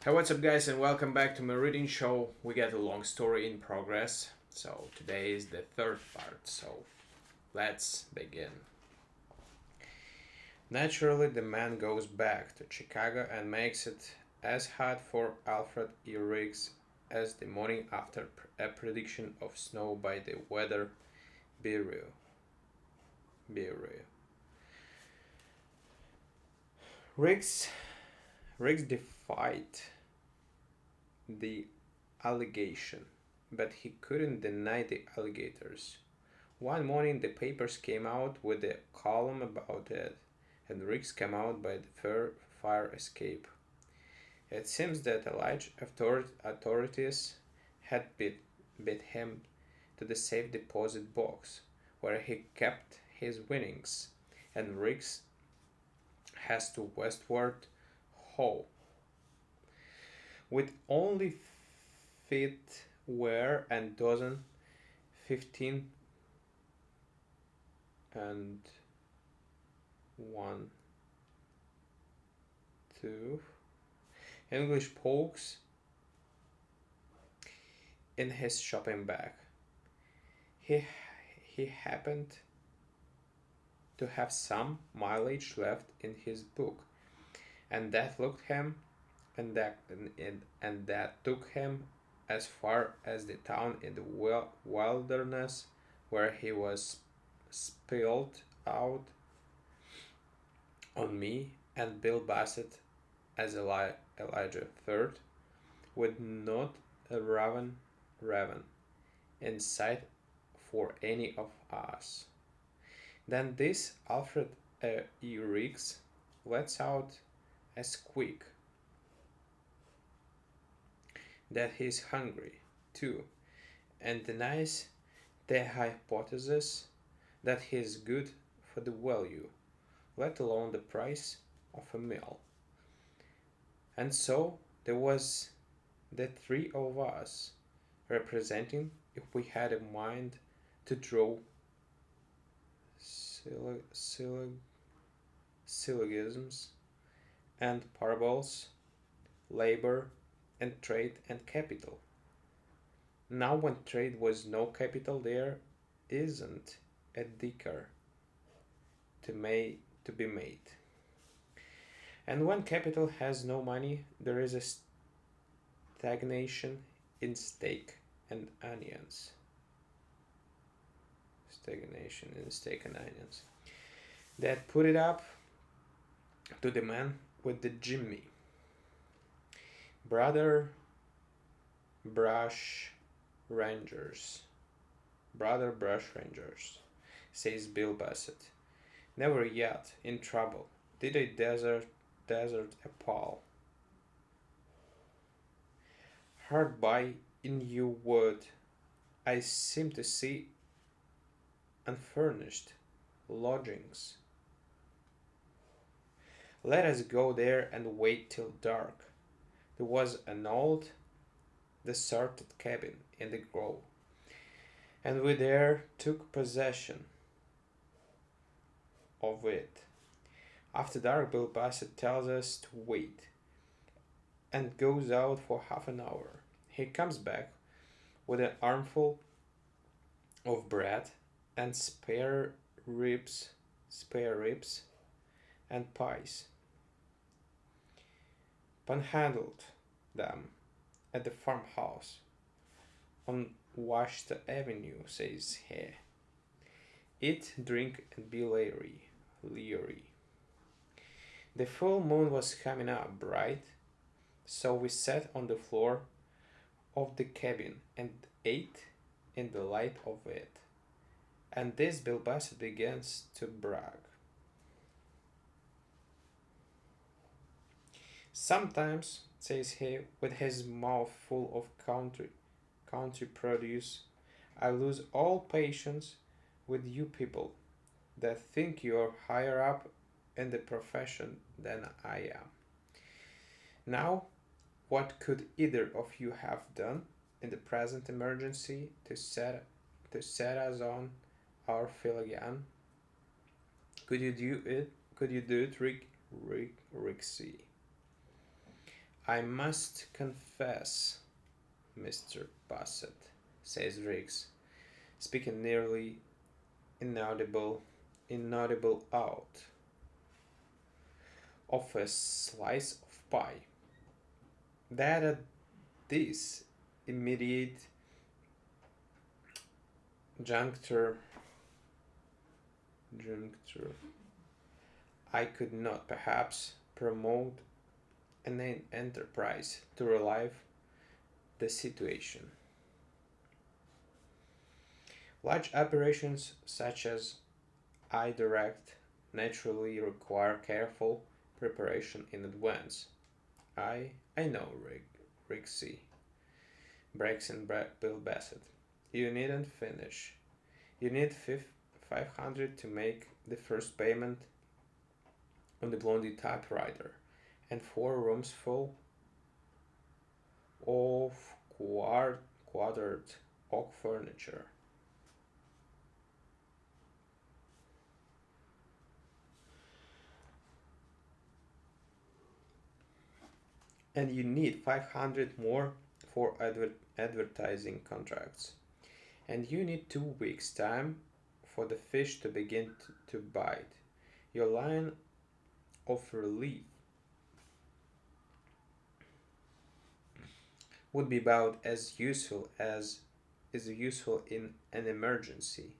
Hey, what's up, guys, and welcome back to my reading show. We got a long story in progress, so today is the third part. So let's begin. Naturally, the man goes back to Chicago and makes it as hot for Alfred E. Riggs as the morning after a prediction of snow by the Weather Bureau. Bureau. Riggs, Riggs defied the allegation, but he couldn't deny the alligators. One morning the papers came out with a column about it, and Riggs came out by the fire escape. It seems that alleged authorities had beat him to the safe deposit box, where he kept his winnings, and Riggs has to westward Ho, with only feet wear and dozen 15 and 1 2 English pokes in his shopping bag. He he happened to have some mileage left in his book, and that looked him and that took him as far as the town in the wilderness where he was spilled out on me and Bill Bassett as Elijah III, with not a raven in sight for any of us. Then this Alfred E. Riggs lets out a squeak that he's hungry too, and denies the hypothesis that he's good for the value, let alone the price of a meal. And so there was the three of us representing, if we had a mind to draw syllogisms and parables, labor and trade and capital. Now, when trade was no capital, there isn't a dicker to be made. And when capital has no money, there is a stagnation in steak and onions. Stagnation in steak and onions. That put it up to the man with the Jimmy. Brother Brush Rangers. Brother Brush Rangers, says Bill Bassett. Never yet in trouble did a desert appall. Hard by in your wood I seem to see unfurnished lodgings. Let us go there and wait till dark. There was an old deserted cabin in the grove, and we there took possession of it. After dark, Bill Bassett tells us to wait and goes out for half an hour. He comes back with an armful of bread and spare ribs and pies. Panhandled them at the farmhouse on Washington Avenue, says he. Eat, drink, and be leery. The full moon was coming up bright, so we sat on the floor of the cabin and ate in the light of it. And this Bill Bassett begins to brag. Sometimes, says he, with his mouth full of country produce, I lose all patience with you people that think you're higher up in the profession than I am. Now, what could either of you have done in the present emergency to set us on our fill again? Could you do it? Could you do it, Rixie? I must confess, Mr. Bassett, says Riggs, speaking nearly inaudible, inaudible out of a slice of pie, that at this immediate juncture, juncture I could not perhaps promote an enterprise to relieve the situation. Large operations such as I direct naturally require careful preparation in advance. I know, Rixie, breaks in Bill Bassett. You needn't finish. You need 500 to make the first payment on the Blondie typewriter, and 4 rooms full of quartered oak furniture. And you need 500 more for advertising contracts. And you need 2 weeks' time for the fish to begin to bite. Your line of relief would be about as useful as is useful in an emergency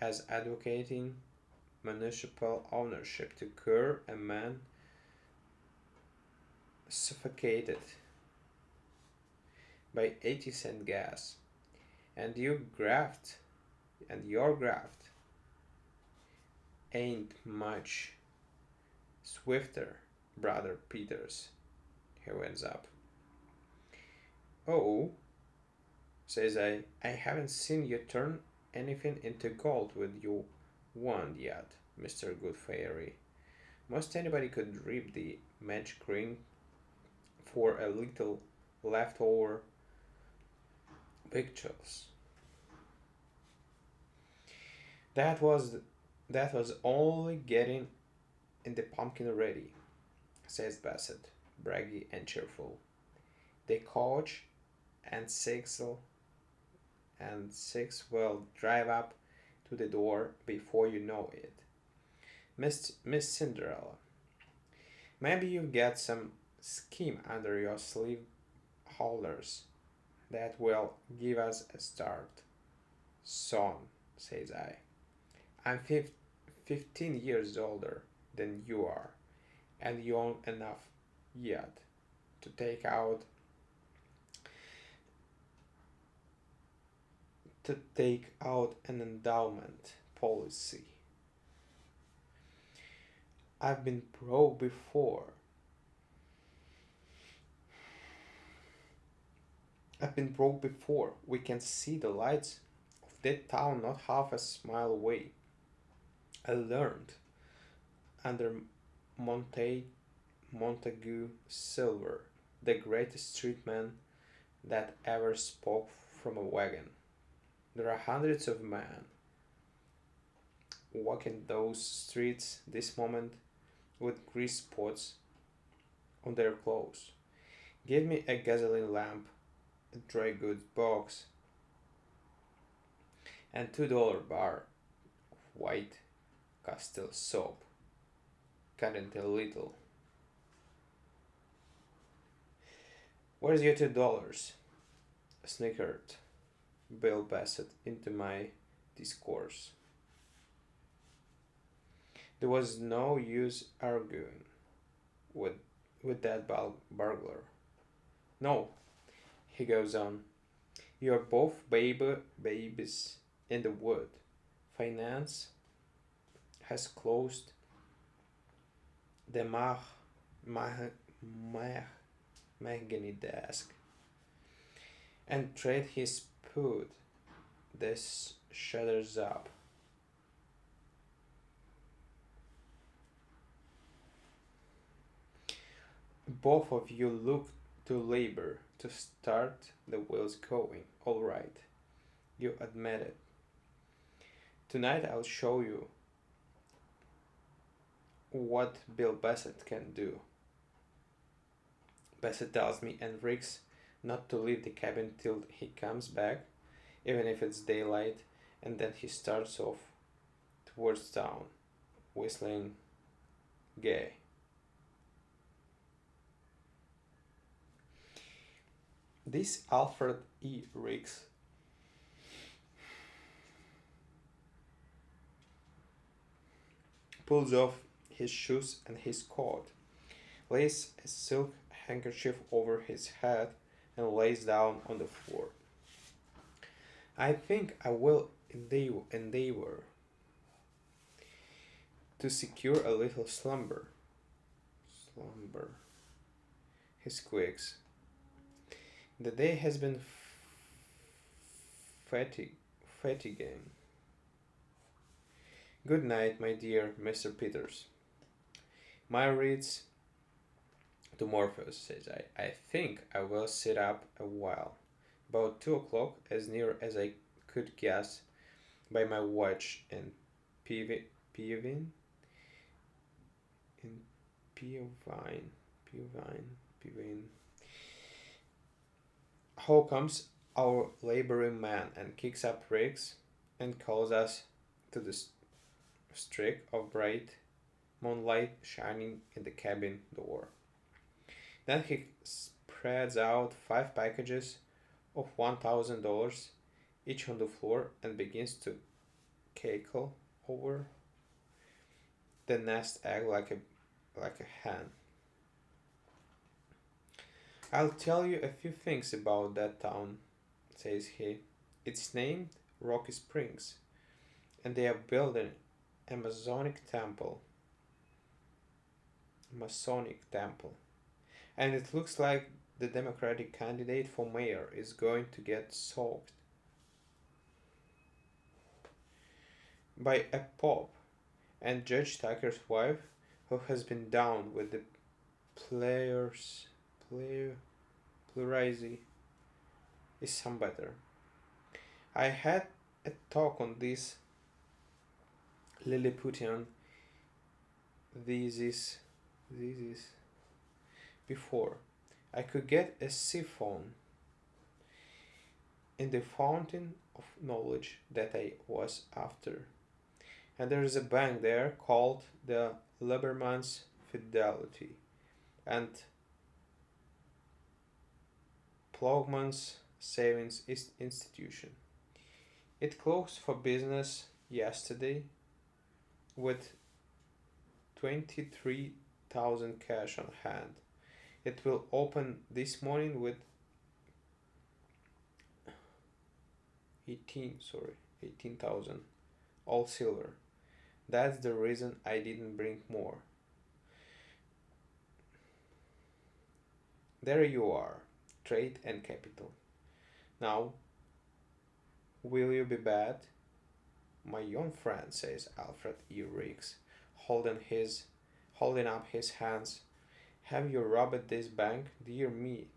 as advocating municipal ownership to cure a man suffocated by 80-cent gas. And you graft and your graft ain't much swifter, brother Peters. He winds up. Oh, says I haven't seen you turn anything into gold with your wand yet, Mr. Good Fairy. Most anybody could rip the magic ring for a little leftover victuals. That was that was only getting in the pumpkin ready, says Bassett, braggy and cheerful. The coach and six will drive up to the door before you know it. Miss Cinderella, maybe you get some scheme under your sleeve holders that will give us a start. Son, says I. I'm 15 years older than you are, and you own enough yet to take out an endowment policy. I've been broke before. I've been broke before. We can see the lights of that town not half a mile away. I learned under Monte Montague Silver, the greatest street man that ever spoke from a wagon. There are hundreds of men walking those streets this moment with grease spots on their clothes. Give me a gasoline lamp, a dry goods box, and $2 bar of white Castile soap. Cut it a little. Where's your $2? Snickered Bill Bassett into my discourse. There was no use arguing with, with that burglar. No, he goes on. You're both babies in the wood. Finance has closed the mahogany desk and trade his put the shutters up. Both of you look to labor to start the wheels going. All right, you admit it. Tonight I'll show you what Bill Bassett can do. Bassett tells me and Riggs not to leave the cabin till he comes back, even if it's daylight, and then he starts off towards town, whistling gay. This Alfred E. Riggs pulls off his shoes and his coat, lays a silk handkerchief over his head, and lays down on the floor. I think I will endeavor to secure a little slumber. Slumber. He squeaks. The day has been fatig- fatiguing. Good night, my dear Mr. Peters. My reads to Morpheus, says I think I will sit up a while. About 2 o'clock, as near as I could guess by my watch in Peavine, in Peavine. How comes our laboring man and kicks up Riggs and calls us to the streak of bright moonlight shining in the cabin door. Then he spreads out 5 packages of $1,000 each on the floor and begins to cackle over the nest egg like a hen. I'll tell you a few things about that town, says he. It's named Rocky Springs, and they are building a Masonic temple, and it looks like the Democratic candidate for mayor is going to get soaked by a pope, and Judge Tucker's wife, who has been down with the players, pluralism, is some better. I had a talk on this Lilliputian thesis before. I could get a siphon in the fountain of knowledge that I was after. And there is a bank there called the Liberman's Fidelity and Plowman's Savings Institution. It closed for business yesterday with 23,000 cash on hand. It will open this morning with 18,000, all silver. That's the reason I didn't bring more. There you are, trade and capital. Now, will you be bad? My young friend, says Alfred E. Riggs, holding up his hands. Have you robbed this bank? Dear me.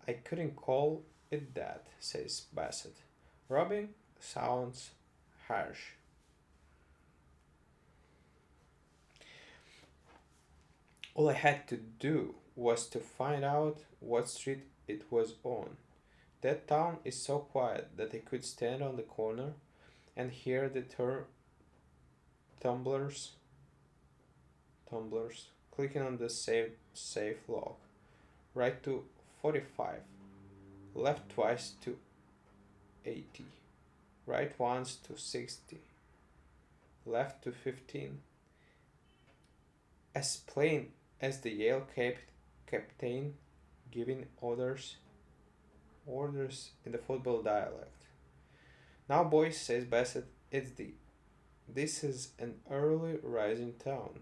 I couldn't call it that, says Bassett. Robbing sounds harsh. All I had to do was to find out what street it was on. That town is so quiet that I could stand on the corner and hear the tumblers clicking on the safe lock. Right to 45, left twice to 80, right once to 60, left to 15. As plain as the Yale captain giving orders in the football dialect. Now, boys, says Bassett, this is an early rising town.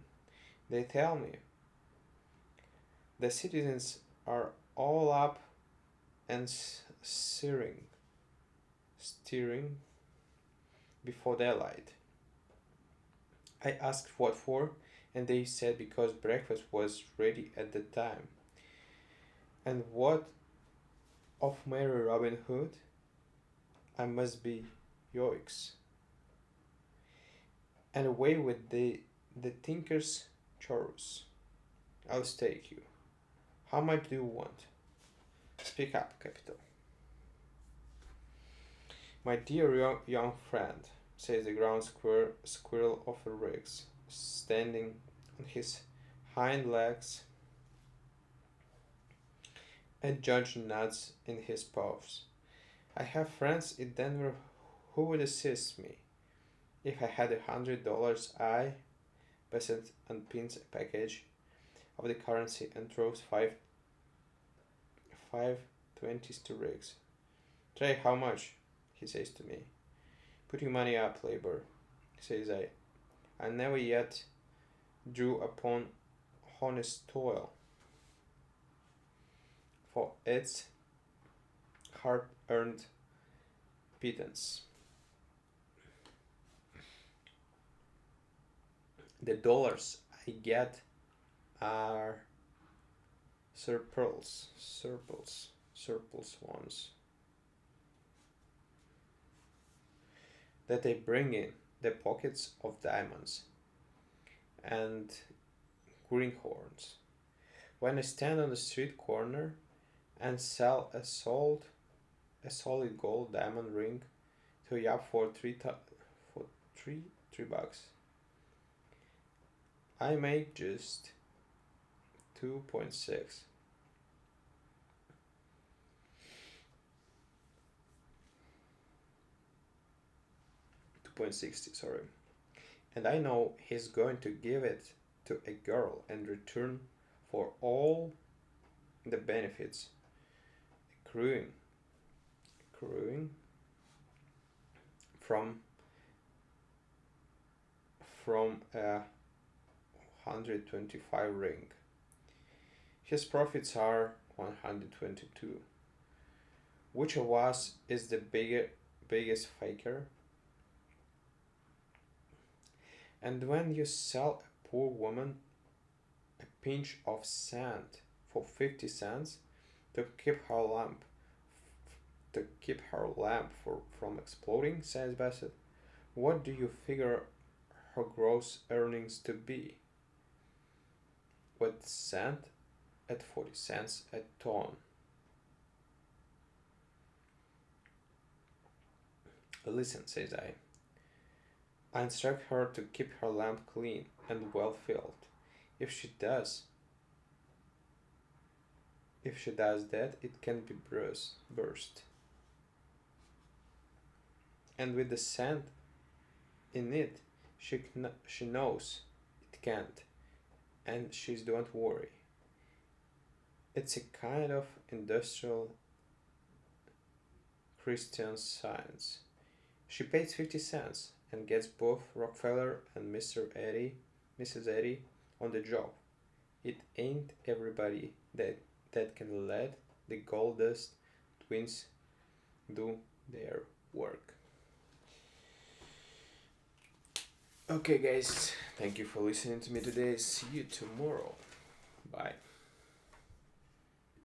They tell me the citizens are all up and steering before daylight. I asked what for, and they said because breakfast was ready at the time. And what of Mary Robin Hood? I must be yoicks. And away with the tinker's chorus. I'll stake you. How much do you want? Speak up, Capital. My dear young friend, says the ground squirrel of Riggs, standing on his hind legs and Judge nuts in his paws. I have friends in Denver who would assist me. If I had $100, I Bassett unpins a package of the currency and throws five twenties to Riggs. Try how much? He says to me. Put your money up, labor, says I. I never yet drew upon honest toil, for its hard-earned pittance. The dollars I get are surplus ones that they bring in the pockets of diamonds and greenhorns. When I stand on the street corner and sell a solid gold diamond ring to Yap for three bucks, I make just 2.6. 2.60, sorry. And I know he's going to give it to a girl in return for all the benefits accruing from a 125 ring. His profits are 122. Which of us is the biggest faker? And when you sell a poor woman a pinch of sand for 50 cents to keep her lamp from exploding, says Bassett, what do you figure her gross earnings to be? With sand at 40 cents a ton. Listen, says I. I instruct her to keep her lamp clean and well filled. If she does that, it can be burst. And with the sand in it, she knows it can't, and she's don't worry. It's a kind of industrial Christian Science. She pays 50 cents and gets both Rockefeller and Mrs. Eddy on the job. It ain't everybody that can let the Goldust twins do their work. Okay, guys, thank you for listening to me today. See you tomorrow. Bye.